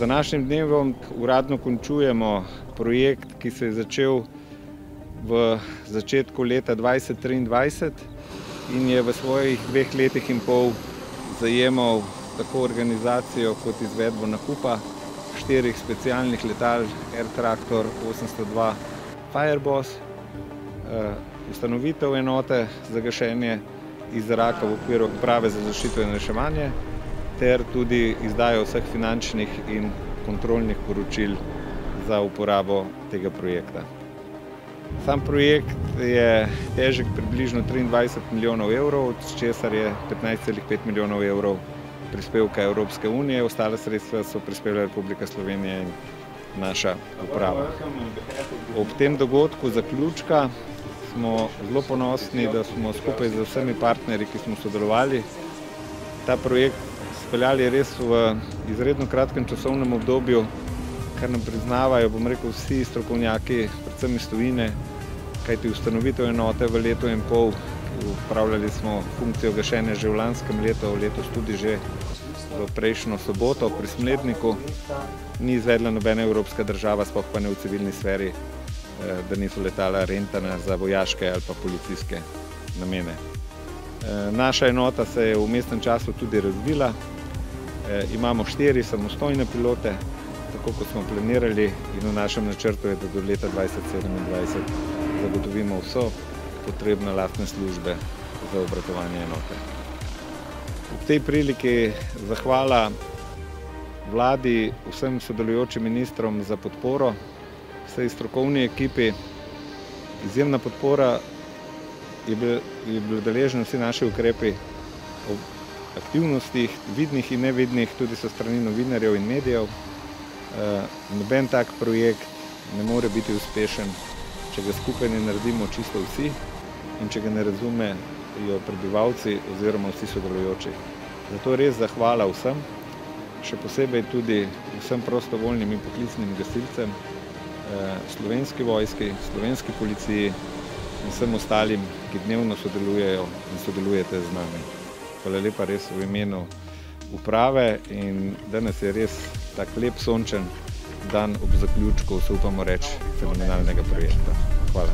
današnjim dnevom uradno končujemo projekt, ki se je začel v začetku leta 2023 in je v svojih 2 letih in pol zajemal tako organizacijo kot izvedbo nakupa 4 specialnih letal Air Tractor 802 Fireboss, ustanovitev enote za gašenje iz zraka v okviru Uprave za zaščito in reševanje ter tudi izdajo vseh finančnih in kontrolnih poročil za uporabo tega projekta. Sam projekt je težek približno 23 milijonov evrov, od česar je 15,5 milijonov evrov prispevka Evropske unije, ostale sredstva so prispevali Republika Slovenija in naša uprava. Ob tem dogodku zaključka smo zelo ponosni, da smo skupaj z vsemi partnerji, ki smo sodelovali, ta projekt speljali res v izredno kratkem časovnem obdobju, kar nam priznavajo, bom rekel, vsi strokovnjaki, predvsem iz tujine, kajti ustanovitev enote v letu in pol, upravljali smo funkcijo gašenja že v lanskem letu, letos tudi že v prejšnjo soboto pri Smledniku, ni izvedla nobena evropska država, sploh pa ne v civilni sferi, da niso letala rentana za vojaške ali pa policijske namene. Naša enota se je v vmesnem času tudi razvila, imamo 4 samostojne pilote, tako kot smo planirali, in v našem načrtu je, da do leta 2027 zagotovimo vso potrebne lastne službe za obratovanje enote. V tej priliki zahvala vladi, vsem sodelujočim ministrom za podporo, vsej strokovni ekipi. Izjemna podpora je bil deležen vsi naši ukrepi o aktivnostih, vidnih in nevidnih, tudi so strani novinarjev in medijev. Noben tak projekt ne more biti uspešen, če ga skupaj ne naredimo čisto vsi in če ga ne razumejo prebivalci oziroma vsi sodelujoči. Zato res zahvala vsem, še posebej tudi vsem prostovoljnim in poklicnim gasilcem, Slovenski vojski, Slovenski policiji in vsem ostalim, ki dnevno sodelujejo in sodelujete z nami. Hvala lepa res v imenu uprave in danes je res tak lep sončen dan ob zaključku, se upamo reči, fenomenalnega projekta. Hvala.